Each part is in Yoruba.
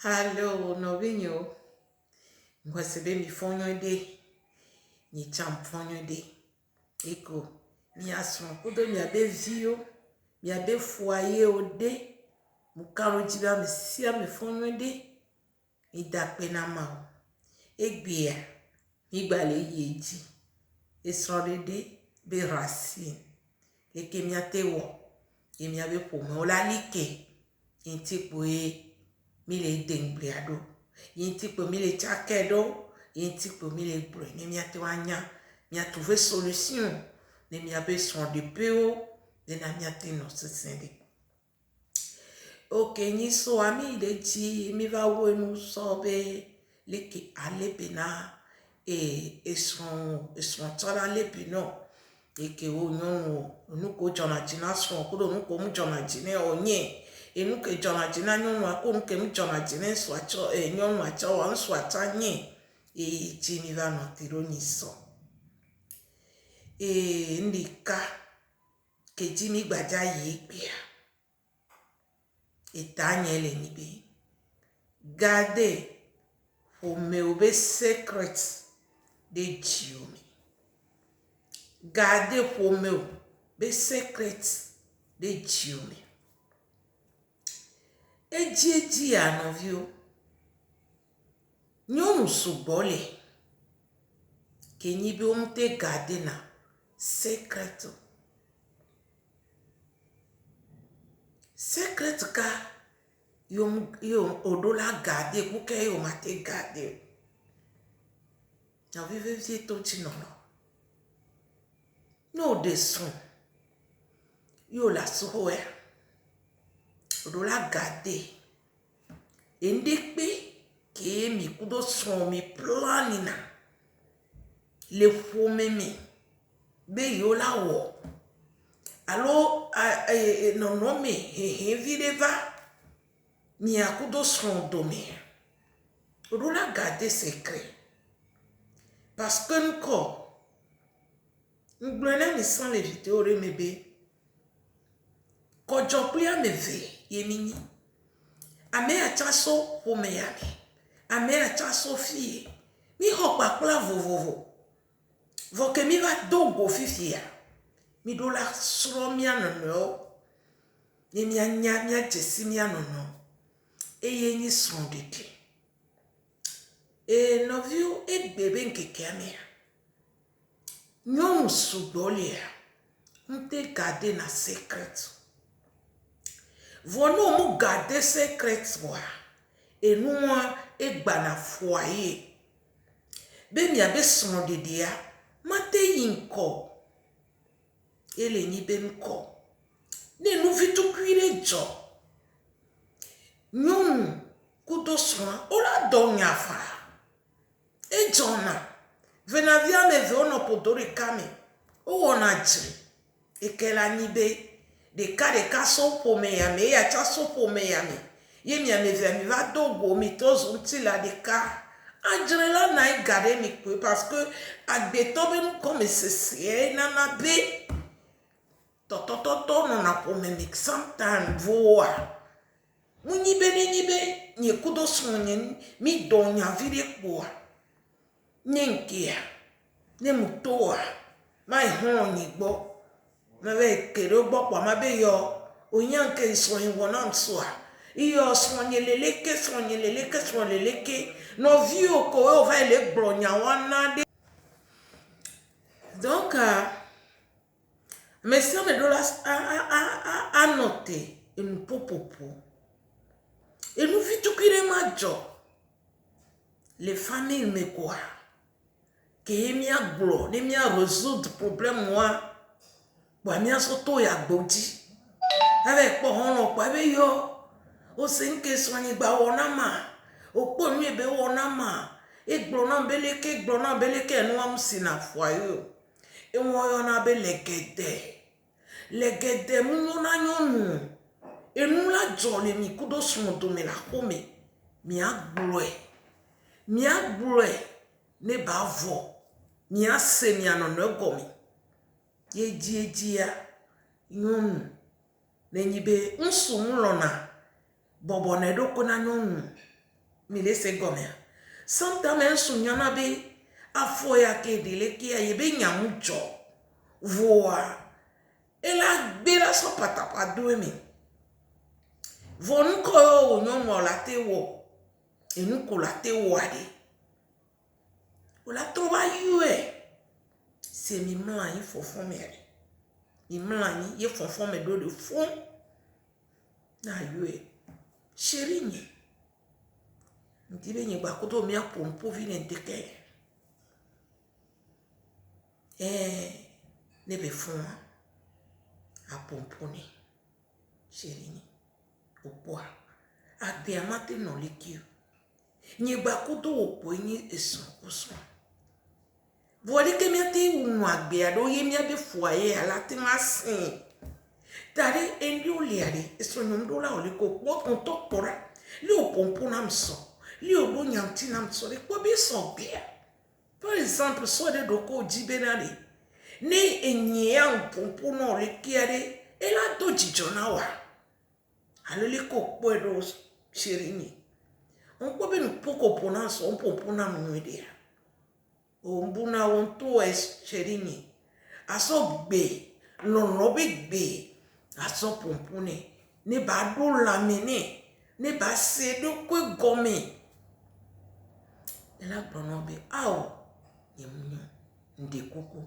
Hello, novinho. Ngwasebe mi fonyo de. Ni cham fonyo de. Eko. Mi ason kudo mi abe vio. Mi abe foyer o de. Mukaro jiba mi sia mi fonyo de. Mi dakpe na ma o. Egbia. Mi gbale yeji. Esron de be racine. Eke mi ate wo. E mi abe pome. Ola like. Inti poe. Mi le dengbliado. Yinti po mi le chakedo. Yinti po mi le bre. Ne mi ate wanya. Mi a trouvé solution. Ne mi a besoin de peo. Ne na mi ate no se sende. Ok, ni so ami de ji. Mi va we nou sobe. Leke alepe na. Son tada lepe no. Eke o nyon. Nou ko jona jina son. Kudo nou ko mu jona jine o nye. E nou ke jona jina nyon wako nou ke mu jona jina swacho nyon wacho wan swata nye e jimi va no tiro niso ndika ke jimi gbaja yekpia e tanye le nibe gade o me obe secret de jiomi gade o me obe secret de jiomi eji anovio nyon subole ke nibe omte gade na secret ka yo odola gade kuke yo mate gade na vive vie to chinono no de son yo la sohoe odola gade endekpe ke mi kudo son mi planina le fome mi be yo la wo alo no me videva mi akudo son domi odola gade secret parce que nko nglena mi san le vidéo re mebe kojo plia me ve yemini ame achaso home yami ame achaso fie mi hokpa kula vovovo voke mi va dogo fifia mi do la sro mi anono ni mi anya mi ajesi mi anono eye ni son deke no viu bebe nkeke ame nyon sudolia nte gade na secret vono mu gade secret wa enua egba na foyer be mi abe son de dia mate yinko ele ni be nko ne nu vitu kwire jo nyon kudo son ola donya fa e jona venavia me ve ono podori kame o wona jiri ekela ni be de ka so pome ya me ya cha so pome ya me ye mi ame ve mi va dogo mi tozo ntila de ka ajrela na igade mi pe parce que agbe to be nu comme c'est na na be to no na pome mi sometime voa munyi be nye kudo sonye mi donya vire kwa nyenkia ne mutoa mai honyi gbo na ve kero gbo pa ma be yo onyanke sonye wona msoa iyo sonye leleke no vio ko o va le bronya wana de donc mais si on me dollars a noter une popopo et nous vit tout qui majo les familles me quoi que mi a glo ne mi a résoudre problème moi bo mi a soto ya gbodi avec po hono pa be yo o se nke soani gba wona ma o po mi be wona ma e glo na beleke no am sina foyo e won yo na be legede mu no na nyonu enu la jole mi kudo sun do me la home mi aglo ne ba vo mi ase mi anono gomi yeji ya nyonu ne nyibe nsumulona bobo na edoko na nyonu mi laisse gomme. Santa men sunyana be afoya ke dele ki aye be nyamujo. Voa. Ela bela so patapa do mi. Vonu ko onyon mo la te wo. E nu ko la te wo ade. O la trova yue. Se mi mla yi fofon mere. Mi mla yi fofon me do de fon. Na yue. Chérie ni. Ndibe ni ba koto mi apompo vi n'enteke. Ne be fon apompo ni. Chérie ni. Opo. Agbe amate no lekio. Ni ba koto opo ni eson oson. Vodi ke mi ate unu agbe ado ye mi abe foye ala te masin. Tare endi oliare eso nyomdo la oli ko po on to pora. Li opompo na mso. Li odo nyanti na mso le ko be so bia. Par exemple, so de doko jibenale. Ne enye opompo no le kiare ela do jijona wa. Alele ko po edo chérie ni. On ko be no poko pona so on pompo na mwede. O mbuna on to es chérie ni. Aso gbe lon be gbe aso pompo ne ba do lamene ne ba se do ko gomme. Ela pronobe ao yemunyo nde kuku.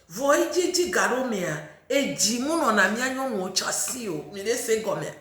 Voi jiji garomea eji muno na mi anyo mo chasi o mi le se gomme.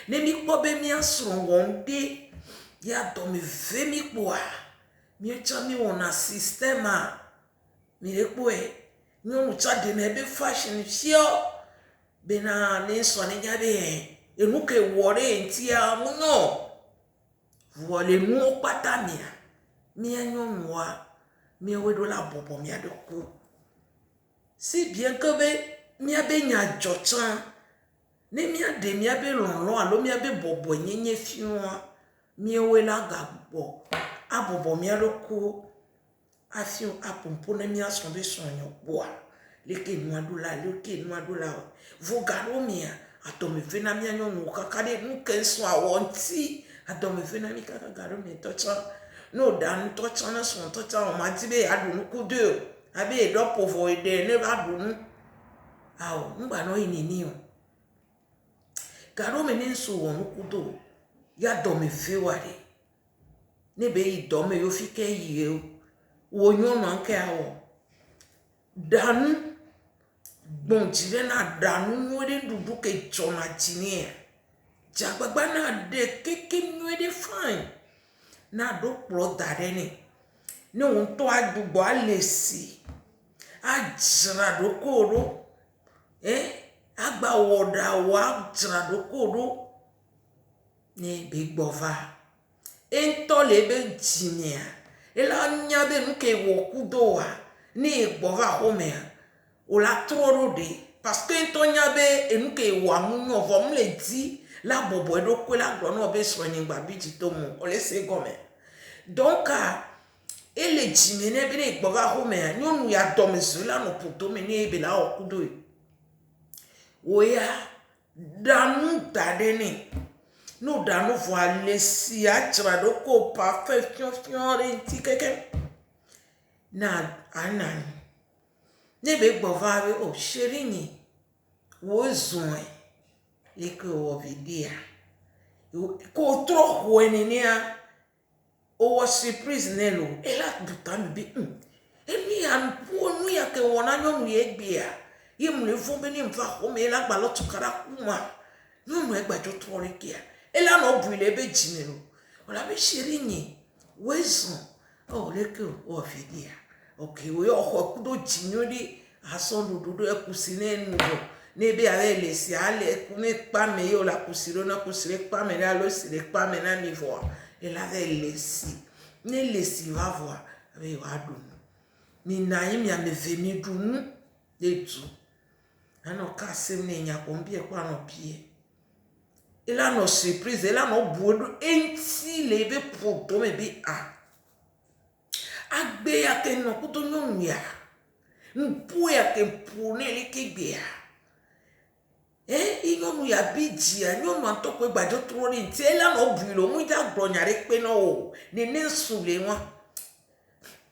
Ne mi ko be mi asron wonde ya do mi ve mi po a. Mi chami wona systema mi le po e nyo mo cha de na be fashion fio bena ne so ne gabe enuke wore ntia muno. Vole mu pata mi anyo moi mi wedo la bobo mi adoko. Si bien que be mi abe nya jochan ne mi ade mi abe lonlon alo mi abe bobo nyenye fiwa mi we la gabo abobo mi adoko afion apompo na mi asombe sonyo boa leke nu adula vo garo mi ato me vena mi anyo mu kakade nu kenso awonti ato me vena mi kakagaro mi tocha no dan tocha na son tocha o matibe adunu kude abe do povo ede ne adunu awo ngba no inini o garo me ni so won kudo ya do me fe ware ne be yi do me yo fike yi o wo nyon no nke awo dan bon jire na danu nwede dudu ke choma chinie jagbagba na de keke nwede fine na do pro dareni ne won to adugbo alesi ajra do koro agba woda wa ajra do koro ne be gbova ento le be jinia ela nya be nke wo kudo wa ni gbova home o la troro de parce que ento nya be enuke wa mu ovo mle di la bobo edo ko la gro no be so nyin gba biji to mu o le se gome donc ele jimene be ni gbova home ni onu ya do me so la no puto me ni be la okudo o ya danu dadeni no danu vo alesi achra do ko perfection fiore ntikeke na anan ne be gbova be o chérie ni wo zon le ko wo vidia ko tro ho ni a o wo surprise nelo e la butan bi emi an po nu ya ke wona nyo ye gbia ye mu le fun be ni mfa ho me la gba lo tukara kuma no no e gba jo to ri kia e la no bu ile be jinelo o la be chérie ni wo zon o le ko wo vidia okay we o kudo jinyo di aso dudu ekusi nenu ne be ave le si ale ku ne pa me yo la kusiro na kusire pa me la lo sire pa me na niveau e la ve le si ne le si va voir ave wa du ni na yi mi ame veni du nu de tu ano ka se ne nya ko mbi e kwa no pie e la no surprise e la no buodo enti le be poto me be agbe ya ke no kuto nyon ya mpu ya ke mpu ne le ke gbe ya inyonu ya biji ya nyonu antokwe gbajo trori nti ela no bulo mu ja gbonyare pe na o ni nsule won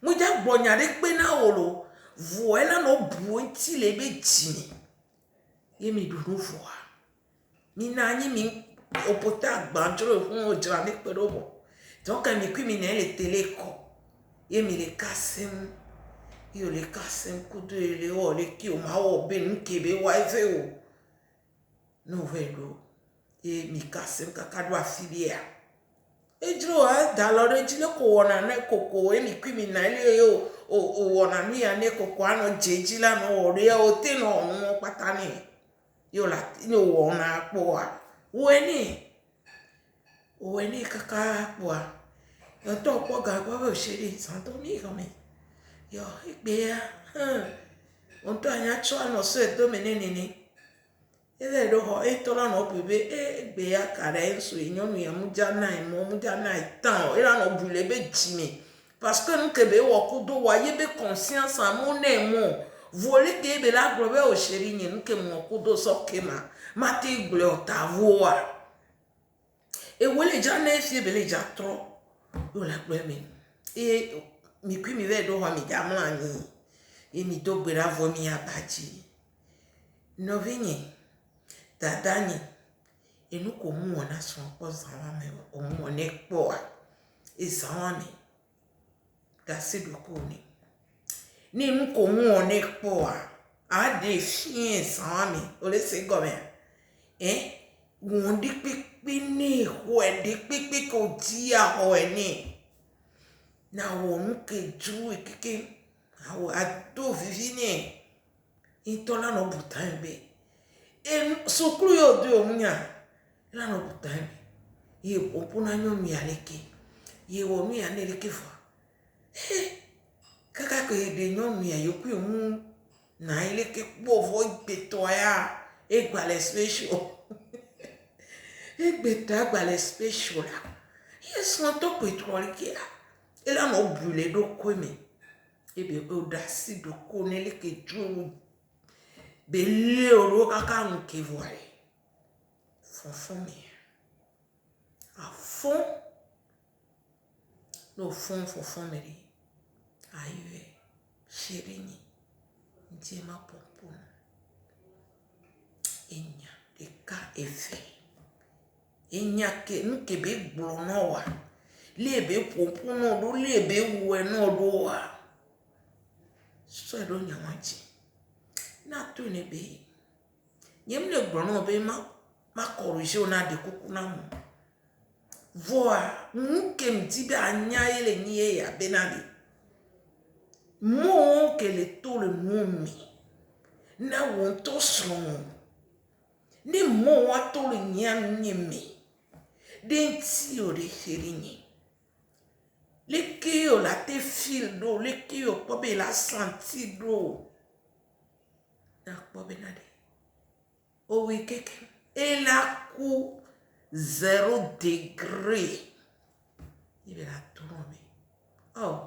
mu ja gbonyare pe na o lo vo ela no bu nti le be jini yemi dunu vo mi na anyi mi opota gbanjoro fun ojra mi pe robo donc mi kwi mi na le teleko yemi le kasem yo le kasem kudu le o le ki o ma o be nkebe wife o no velo e mi kasem kakadu afilia ejro a dalore jile ko wona na koko e mi kwi mi na ile yo o wona mi ya ne koko ano jejila no ore o te no won patani yo la no wona po a weni kaka po a yo to po ga po o sheri santo mi kame yo igbe ya on to anya cho no so e do menene ni ele do ho e to la no bebe egbe ya kara enso inyonu ya muja na tan era no bule be jimi parce que nous kebe wo kudo wa yebe conscience amu na emo vole ke be la globe o sheri ni nke mo kudo so kema mate gble otavoa e wole ja na efie bele ja tro yo la gbe mi e mi kwi mi ve do ho mi ja mo ani e mi do gbera vo mi abaji no vinye dadani enu ko mu ona so po zawa me o mu ne po a e zawa mi da se do ko ni enu ko mu one po a de fien zawa mi o le se go me won di pipi ni ho e di pipi ko ti a ho e ni na won ke ju e keke awo ado vivi ni itola no butan be sukuru yo do omunya la no butan ye opuna nyo mi aleke ye wo mi aneleke fo kaka ko de nyo mi ayoku mu na ileke po vo gbeto ya egbale special egbeta gbale special la yes no to petrol ki la ela no brûler do ko mi ebe o da si do ko neleke ju bele oro kaka nke voile fond mi a fond no fond me aye shirini njema popo enya de ka efe enya ke nke be gboro no wa lebe popo no do lebe wuwe no do wa so do nyawaji na to ne be nyem le gboro no be ma corriger na de kuku na mo voa nke mtibe anya ile nie ya benali mo ke le to le nomi na won to son ni mo wa to le nyan nyemi den ti o de serini le ki o la te fil do le ki o po be la senti do na po be na de o we keke et la coup 0 degré il va la tourner oh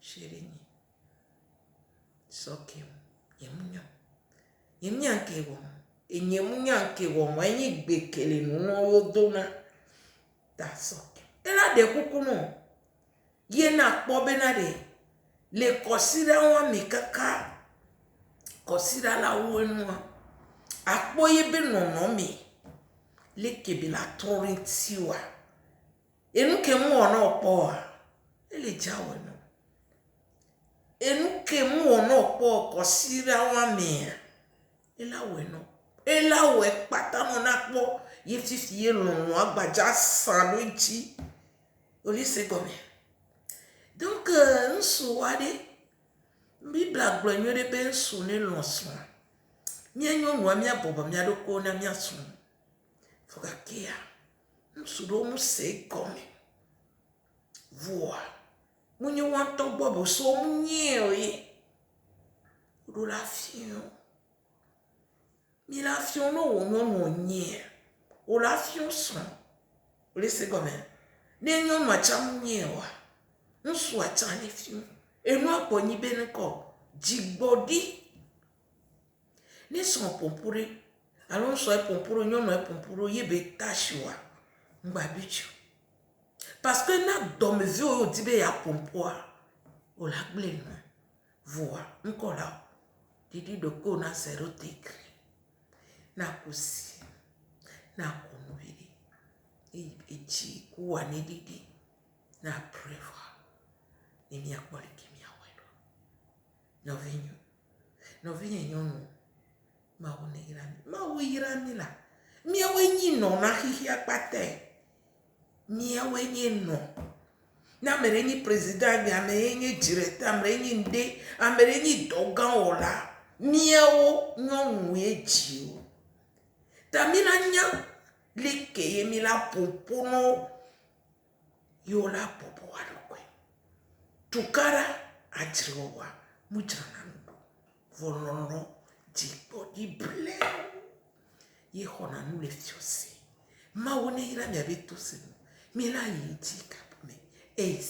chérie soke yemunya ke wo enyemunya ke wo enyi gbekele nu yo dona da soke ela de kuku no ye na po be na de le consider wa mi kaka consider la wo enu apoye be no mi le kebe la torrentiwa enu ke mu ona opo ele jawo no enu ke mu ona opo consider wa mi ela we pata mo na po ye fifi ye lon agbaja san loji oli se gome donc nsu wade bi bla gbanyo de be nsu ne lonso mi enyo no mi aboba mi adoko na mi aso fokakia nsu do mu se gome voa munyo wan to bobo so munye oye do la fion mi la fion no no nye o la fion son o le se gome ne nyo ma cham nye wa nsu a chan le fion enu apo nyi be nko jigbodi ne son popure Alors soit pomporo nyono e pomporo yebe tashiwa ngbabichu. Parce que na domezi o dibe ya pompoa o la gbleno. Voa nkola didi doko na serotique. Na kusi na konwiri eji kuwa ne didi na preva ni mi akwali kimi awelo. Novinyo nyono ma wo irani la mi awe nyi no na hihi akpate mi awe nyi no na mere nyi president ya mere nyi director mere nyi nde mere nyi dogan ola mi awo nyono eji o tamina nya leke ye mi la popono yo la popo alokwe tukara ajriwa mujrana ndo vololo jipo di ble ye hona nous les fiosé ma wone ira mi abeto se mi la yi jika me e